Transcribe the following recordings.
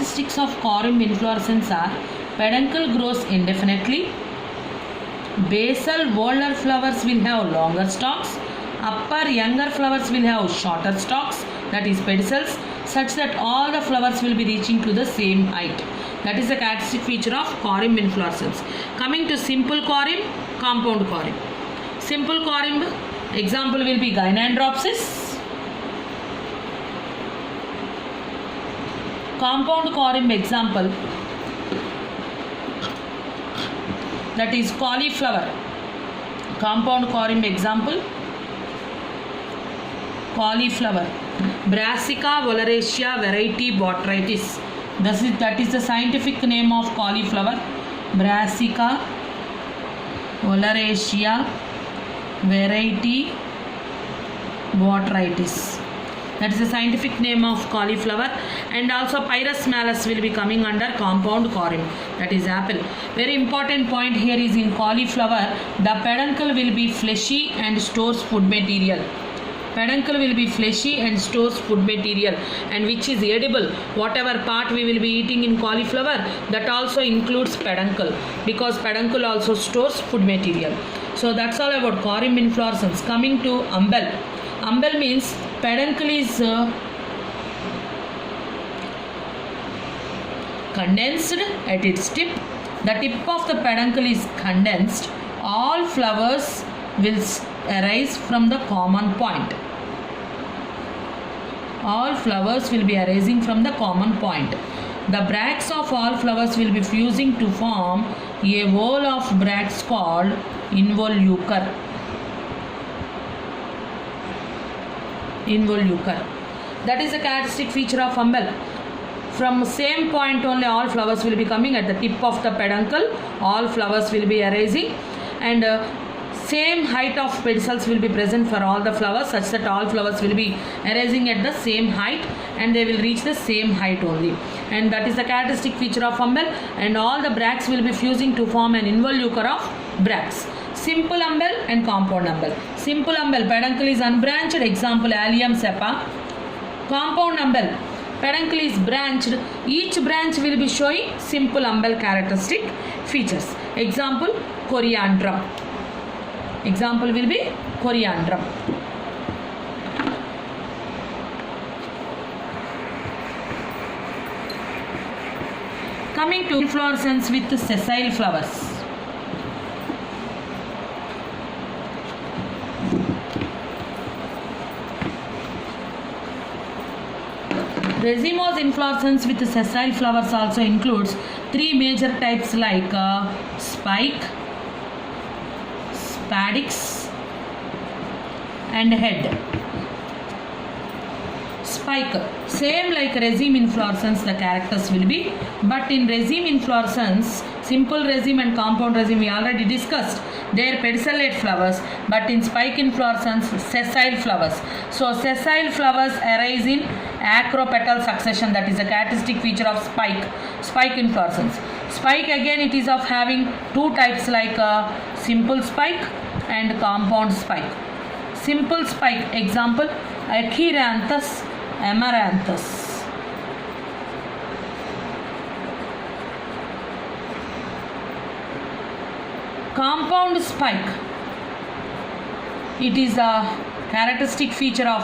characteristics of corymb inflorescence are peduncle grows indefinitely, basal volar flowers will have longer stalks, upper younger flowers will have shorter stalks, that is pedicels, such that all the flowers will be reaching to the same height. That is the characteristic feature of corymb inflorescence. Coming to simple corymb, compound corymb. Simple corymb, example will be Gynandropsis. Compound corymb example, that is cauliflower. Compound corymb example, cauliflower. Brassica oleracea variety botrytis. That is the scientific name of cauliflower. Brassica oleracea variety botrytis. That is the scientific name of cauliflower. And also Pyrus malus will be coming under compound corymb, that is apple. Very important point here is in cauliflower, the peduncle will be fleshy and stores food material. Peduncle will be fleshy and stores food material, and which is edible. Whatever part we will be eating in cauliflower, that also includes peduncle, because peduncle also stores food material. So that's all about corymb inflorescence. Coming to umbel. Umbel means peduncle is condensed at its tip. The tip of the peduncle is condensed. All flowers will arise from the common point. All flowers will be arising from the common point. The bracts of all flowers will be fusing to form a whole of bracts called involucre. Involucre. That is a characteristic feature of umbel. From same point only all flowers will be coming at the tip of the peduncle. All flowers will be arising, and same height of pedicels will be present for all the flowers, such that all flowers will be arising at the same height and they will reach the same height only. And that is the characteristic feature of umbel. And all the bracts will be fusing to form an involucre of bracts. Simple umbel and compound umbel. Simple umbel, peduncle is unbranched, example Allium cepa. Compound umbel, peduncle is branched, each branch will be showing simple umbel characteristic features. Example Coreandrum. Example will be Coreandrum. Coming to inflorescence with sessile flowers. Racemose inflorescence with sessile flowers also includes three major types like spike, spadix and head. Spike, same like raceme inflorescence the characters will be, but in raceme inflorescence, simple raceme and compound raceme we already discussed, they are pedicellate flowers, but in spike inflorescence sessile flowers. So sessile flowers arise in acropetal succession, that is a characteristic feature of spike inflorescence. Spike again it is of having two types like simple spike and compound spike. Simple spike example Echeiranthus amaranthus. Compound spike, it is a characteristic feature of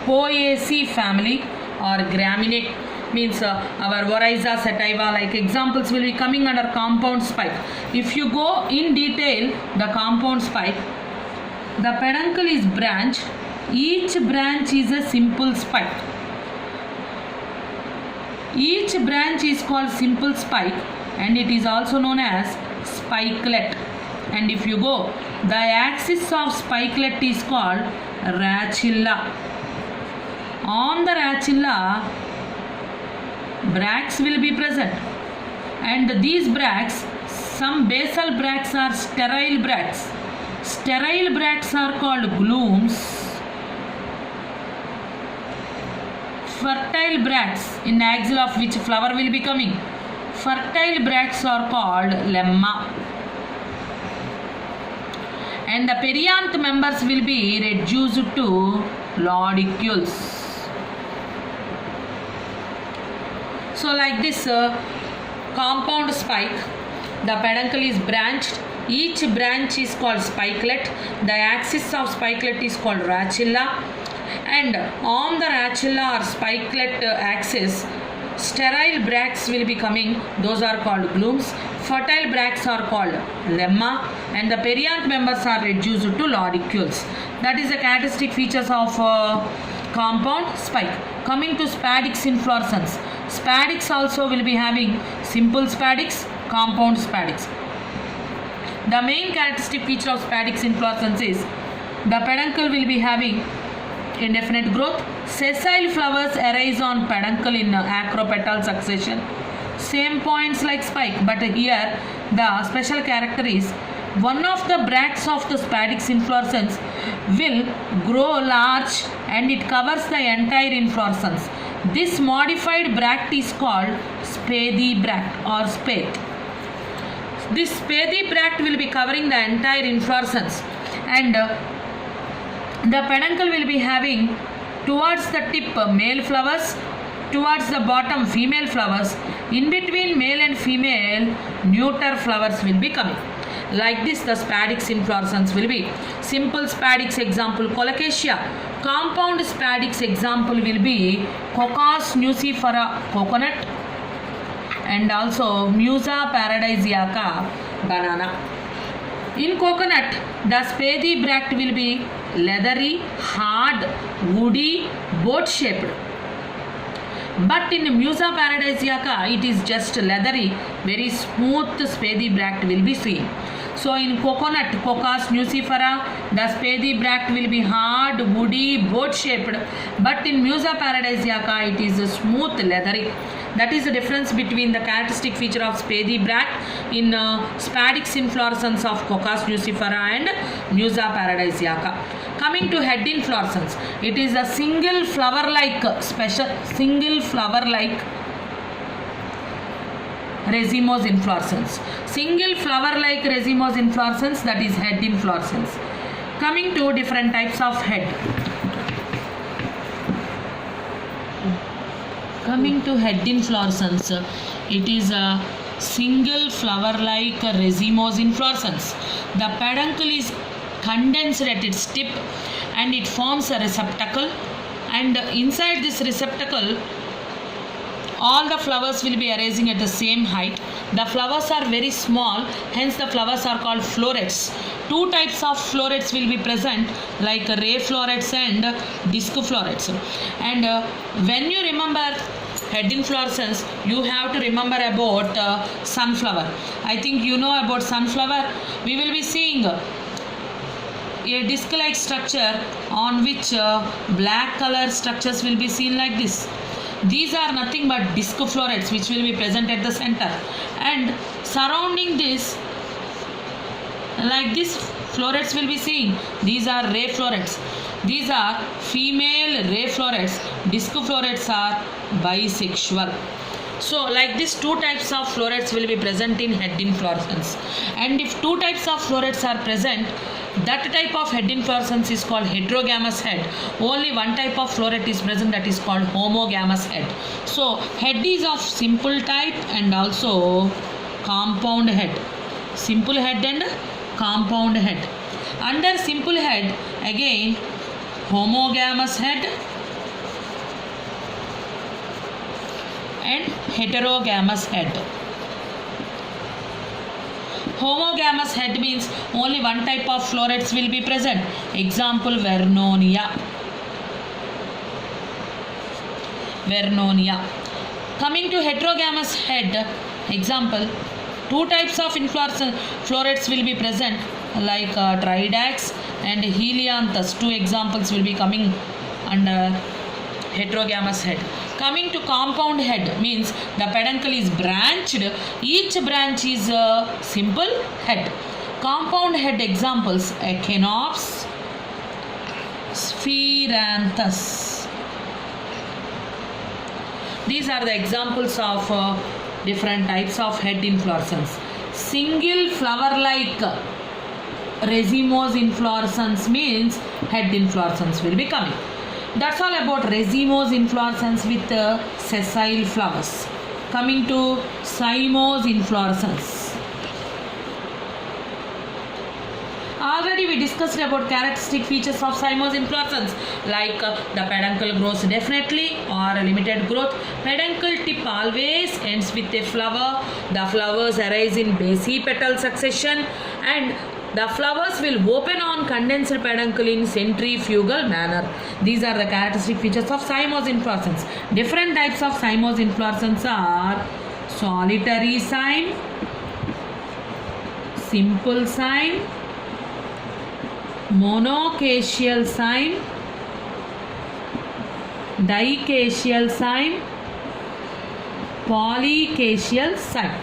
Poaceae family or graminate, means our Oryza sativa, like examples will be coming under compound spike. If you go in detail the compound spike, the peduncle is branched, each branch is a simple spike. Each branch is called simple spike and it is also known as spikelet. And if you go, the axis of spikelet is called rachilla. On the rachilla, bracts will be present, and these bracts, some basal bracts are sterile bracts. Sterile bracts are called glumes. Fertile bracts, in axil of which flower will be coming, fertile bracts are called lemma. And the perianth members will be reduced to laudicules. So like this compound spike, the peduncle is branched. Each branch is called spikelet. The axis of spikelet is called rachilla, and on the rachilla or spikelet axis, sterile bracts will be coming. Those are called glumes. Fertile bracts are called lemma, and the perianth members are reduced to laudicules. That is the characteristic features of compound spike. Coming to spadix inflorescence. Spadix also will be having simple spadix, compound spadix. The main characteristic feature of spadix inflorescence is the peduncle will be having indefinite growth. Sessile flowers arise on peduncle in acropetal succession. Same points like spike, but here the special character is one of the bracts of the spadix inflorescence will grow large and it covers the entire inflorescence. This modified bract is called spathy bract or spathe. This spathy bract will be covering the entire inflorescence, and the peduncle will be having towards the tip male flowers, towards the bottom female flowers. In between male and female, neuter flowers will be coming. Like this, the spadix inflorescence will be. Simple spadix example colocasia. Compound spadix example will be Cocos nucifera coconut, and also Musa paradisiaca banana. In coconut, the spathy bract will be leathery, hard, woody, boat shaped. But in Musa paradisiaca, it is just leathery, very smooth spathy bract will be seen. So in coconut, Cocos nucifera, the spathy bract will be hard, woody, boat shaped. But in Musa paradisiaca, it is smooth, leathery. That is the difference between the characteristic feature of spathy bract in spadix inflorescence of Cocos nucifera and Musa paradisiaca. Coming to head inflorescence, it is a single flower like racemose inflorescence. Single flower like racemose inflorescence, that is head inflorescence. Coming to different types of head. Coming to head inflorescence, it is a single flower like racemose inflorescence. The peduncle is condensed at its tip and it forms a receptacle, and inside this receptacle all the flowers will be arising at the same height. The flowers are very small, hence the flowers are called florets. Two types of florets will be present, like ray florets and disc florets. And when you remember head inflorescence, you have to remember about sunflower. I think you know about sunflower. We will be seeing a disc-like structure on which black color structures will be seen like this. These are nothing but disc florets which will be present at the center, and surrounding this, like this, florets will be seen. These are ray florets. These are female ray florets. Disc florets are bisexual. So like this, two types of florets will be present in head inflorescence, and if two types of florets are present, that type of head inflorescence is called heterogamous head. Only one type of floret is present, that is called homogamous head. So head is of simple type and also compound head. Simple head and compound head. Under simple head, again homogamous head and heterogamous head. Homogamous head means only one type of florets will be present. Example, Vernonia. Vernonia. Coming to heterogamous head, example, two types of florets will be present, like Tridax and Helianthus. Two examples will be coming under heterogamous head. Coming to compound head means the peduncle is branched. Each branch is a simple head. Compound head examples, Echinops, Spheranthus. These are the examples of different types of head inflorescence. Single flower like racemose inflorescence means head inflorescence will be coming. That's all about racemose inflorescence with sessile flowers. coming to cymose inflorescence. Already we discussed about characteristic features of cymose inflorescence, like the peduncle grows definitely or limited growth. Peduncle tip always ends with a flower. The flowers arise in basipetal succession, and the flowers will open on condensed peduncle in centrifugal manner. These are the characteristic features of cymose inflorescence. Different types of cymose inflorescence are solitary cyme, simple cyme, monocacial cyme, dicacial cyme, polycacial cyme.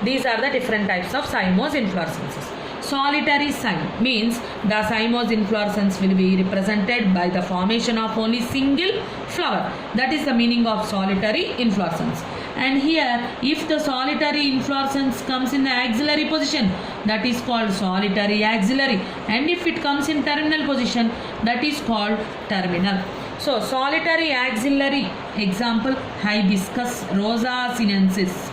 These are the different types of cymose inflorescences. Solitary cyme means the cymose inflorescence will be represented by the formation of only single flower. That is the meaning of solitary inflorescence. And here, if the solitary inflorescence comes in the axillary position, that is called solitary axillary, and if it comes in terminal position, that is called terminal. So solitary axillary, example, hibiscus rosa sinensis.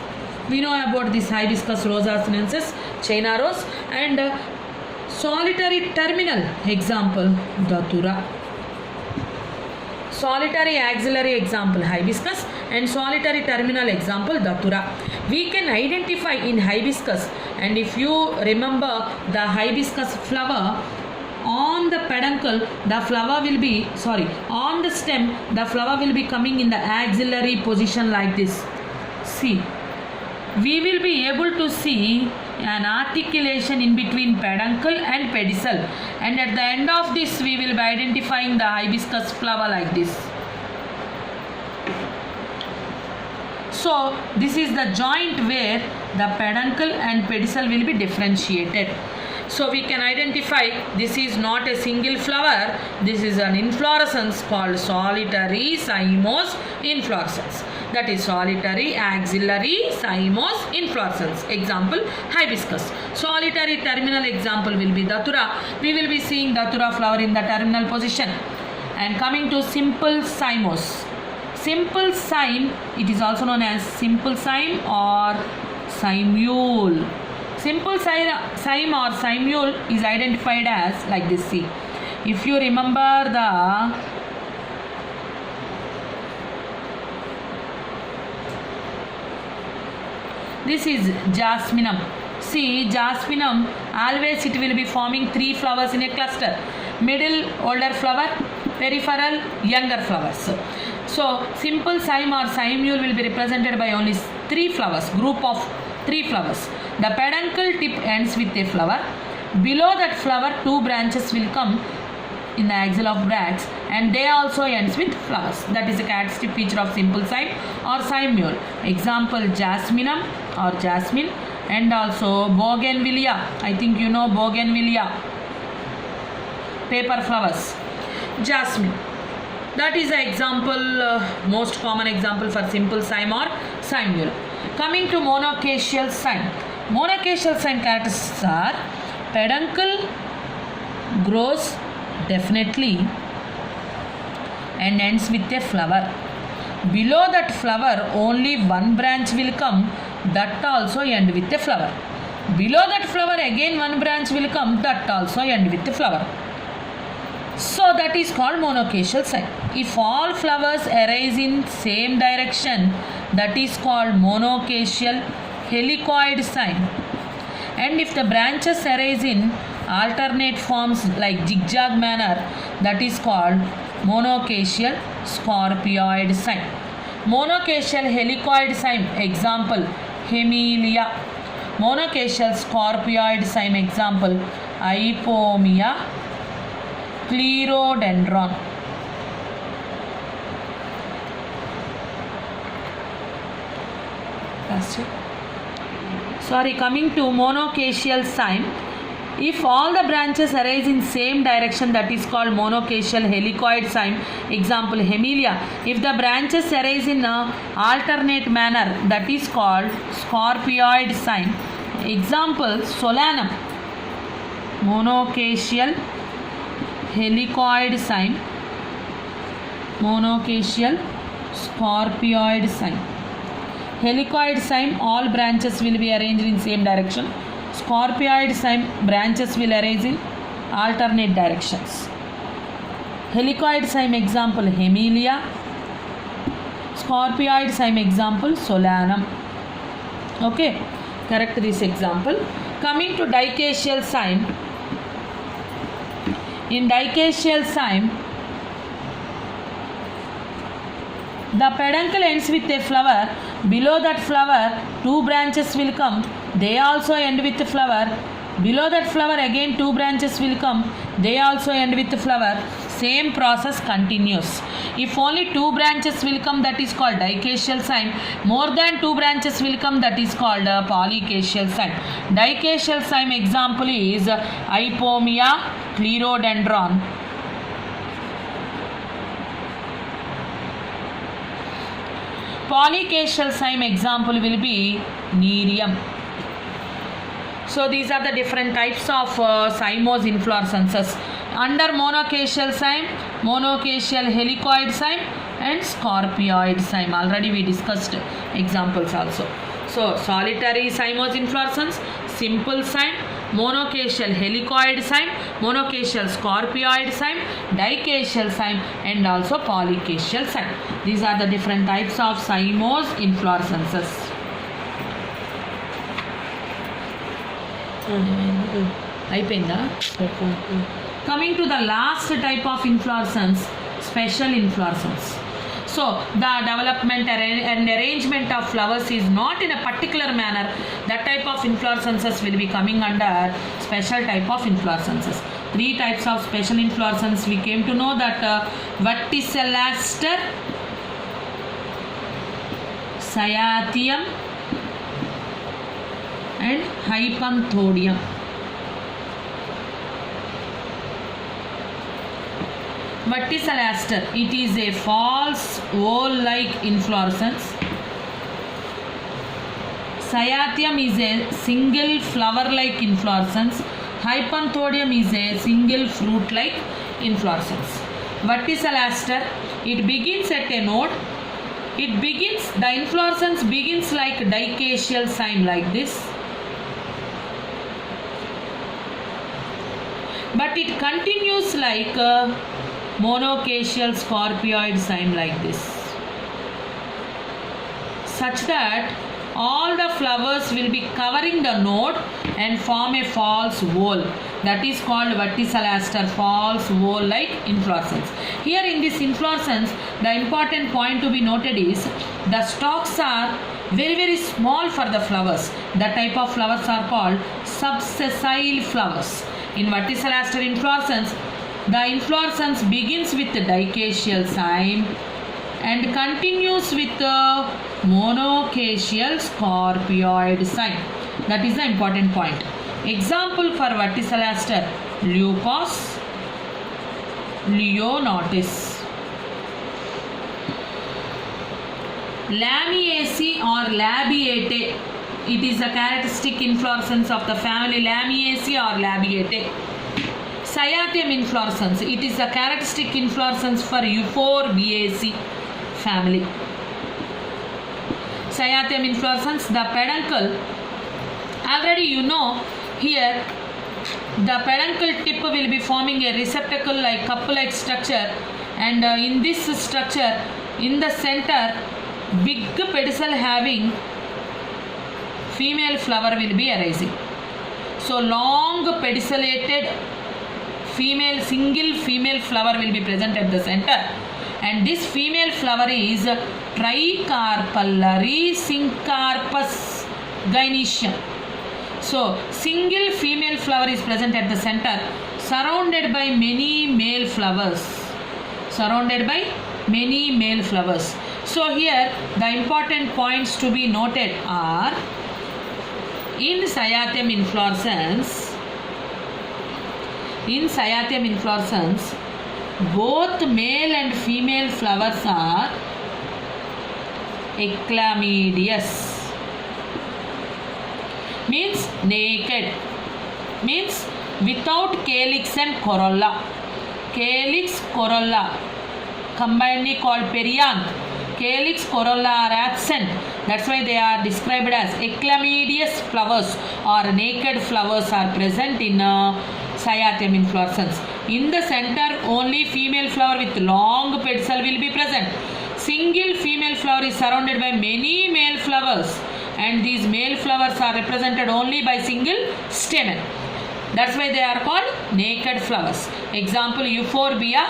We know about this hibiscus rosa sinensis, China rose. And solitary terminal, example, datura. Solitary axillary, example, hibiscus, and solitary terminal, example, datura. We can identify in hibiscus, and if you remember the hibiscus flower, on the peduncle the flower will be, on the stem the flower will be coming in the axillary position like this. See, we will be able to see an articulation in between peduncle and pedicel, and at the end of this we will be identifying the hibiscus flower like this. So this is the joint where the peduncle and pedicel will be differentiated. So we can identify this is not a single flower, this is an inflorescence called solitary cymose inflorescence. That is solitary axillary cymose inflorescence. Example, hibiscus. Solitary terminal, example will be datura. We will be seeing datura flower in the terminal position. And coming to simple cymose. Simple cyme, it is also known as simple cyme or cymule. Simple cyme or cymule is identified as like this. See, if you remember this is jasminum. See, jasminum, always it will be forming 3 flowers in a cluster. Middle, older flower, peripheral, younger flowers. So, simple cyme or cymule will be represented by only 3 flowers, group of 3 flowers. The peduncle tip ends with a flower. Below that flower, 2 branches will come in the axil of bracts, and they also ends with flowers. That is a characteristic feature of simple cyme or cymule. Example, jasminum or jasmine, and also bougainvillea. I think you know bougainvillea, paper flowers. Jasmine, that is the example, most common example for simple cyme or cymule. Coming to monocacial cyme. Monocacial cyme characteristics are peduncle grows definitely and ends with a flower. Below that flower only one branch will come, that also end with a flower. Below that flower again one branch will come, that also end with a flower. So that is called monocacial cyme. If all flowers arise in same direction, that is called monocacial helicoid cyme. And if the branches arise in alternate forms like zigzag manner, that is called monocacial scorpioid cyme. Monocacial helicoid cyme, example, Hemilia. Monocacial scorpioid cyme, example, Ipomea clerodendron. Coming to monocacial cyme. If all the branches arise in same direction, that is called monocacial helicoid cyme. Example, Hemilia. If the branches arise in alternate manner, that is called scorpioid cyme. Example, Solanum. Monocacial helicoid cyme. Monocacial scorpioid cyme. Helicoid cyme, all branches will be arranged in same direction. Scorpioid cyme, branches will arise in alternate directions. Helicoid cyme example Hemilia. Scorpioid cyme example Solanum. Okay, correct this example. Coming to dicacial cyme. In dicacial cyme, the peduncle ends with a flower. Below that flower, two branches will come. They also end with the flower. Below that flower, again two branches will come. They also end with the flower. Same process continues. If only two branches will come, that is called dicacial cyme. More than two branches will come, that is called polycacial cyme. Dicacial cyme example is Ipomia, Clerodendron. Polycacial cyme example will be Nerium. So these are the different types of cymose inflorescences. Under monocacial cyme, monocacial helicoid cyme and scorpioid cyme. Already we discussed examples also. So solitary cymose inflorescence, simple cyme, monocacial helicoid cyme, monocacial scorpioid cyme, dicacial cyme and also polycacial cyme. These are the different types of cymose inflorescences. Coming to the last type of inflorescence, special inflorescence. So the development and arrangement of flowers is not in a particular manner. That type of inflorescences will be coming under special type of inflorescences. Three types of special inflorescence we came to know, that verticillester, cyathium and hypanthodium. Verticillester, it is a false whorl-like inflorescence. Cyathium is a single flower-like inflorescence. Hypanthodium is a single fruit-like inflorescence. Verticillester, it begins at a node. The inflorescence begins like dicacial cyme like this. But it continues like monocacial scorpioid cyme like this, such that all the flowers will be covering the node and form a false whorl. That is called verticillester, false whorl like inflorescence. Here in this inflorescence, the important point to be noted is the stalks are very small for the flowers. The type of flowers are called subsessile flowers. In verticillester inflorescence, the inflorescence begins with the dicacial cyme and continues with the monocacial scorpioid cyme. That is the important point. Example for verticillester: Leucos, Leonotis. Lamiaceae or Labiatae, it is a characteristic inflorescence of the family Lamiaceae or Labiatae. Cyathium inflorescence, it is a characteristic inflorescence for Euphorbiaceae family. Cyathium inflorescence, the peduncle, already you know here the peduncle tip will be forming a receptacle like cup like structure, and in this structure in the center big pedicel having female flower will be arising. So long pedicelated single female flower will be present at the center, and this female flower is Tricarpal Syncarpus gynoecium. So single female flower is present at the center, surrounded by many male flowers. So here the important points to be noted are: in Cyathium inflorescence, both male and female flowers are eclamadious, means naked, means without calyx and corolla. Calyx, corolla combinedly called perianth. Calyx, corolla are absent. That's why they are described as eclamadious flowers or naked flowers are present in Cyathium inflorescence. In the center, only female flower with long pedicel will be present. Single female flower is surrounded by many male flowers, and these male flowers are represented only by single stamen. That's why they are called naked flowers. Example, Euphorbia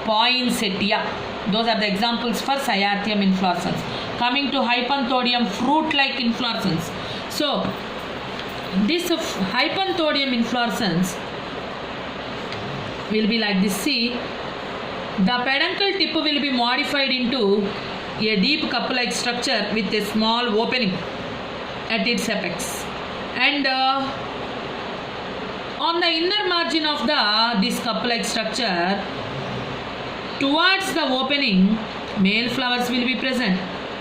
poinsettia. Those are the examples for Cyathium inflorescence. Coming to Hypanthodium fruit-like inflorescence. So, this Hypanthodium inflorescence will be like this. See, the peduncle tip will be modified into a deep cup-like structure with a small opening at its apex, and on the inner margin of this cup-like structure, towards the opening, male flowers will be present.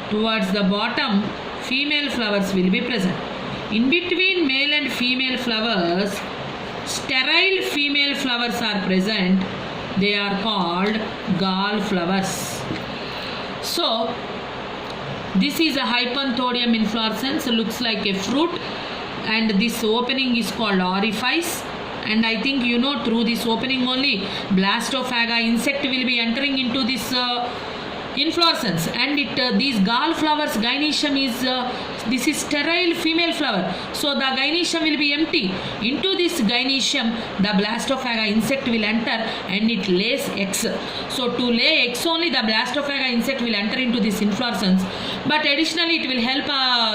Towards the bottom, female flowers will be present. In between male and female flowers, sterile female flowers are present. They are called gall flowers. So, this is a Hypanthodium inflorescence. Looks like a fruit, and this opening is called orifice. And I think you know, through this opening only Blastophaga insect will be entering into this inflorescence, and these gall flowers, gynoecium is this is sterile female flower, so the gynoecium will be empty. Into this gynoecium the Blastophaga insect will enter and it lays eggs. So to lay eggs only the Blastophaga insect will enter into this inflorescence, but additionally it will help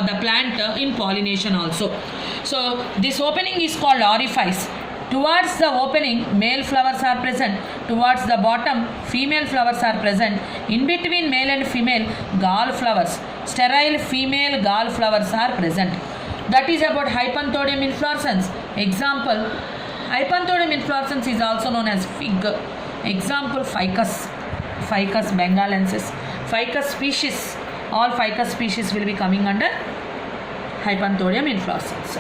the plant in pollination also. So this opening is called orifice. Towards the opening, male flowers are present. Towards the bottom, female flowers are present. In between male and female, gall flowers, sterile female gall flowers are present. That is about Hypanthodium inflorescence. Example, Hypanthodium inflorescence is also known as fig. Example, ficus, Ficus bengalensis. Ficus species, all ficus species will be coming under Hypanthodium inflorescence.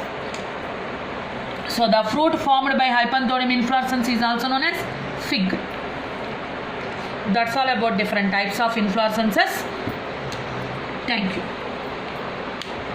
So the fruit formed by Hypanthodium inflorescence is also known as fig. That's all about different types of inflorescences. Thank you.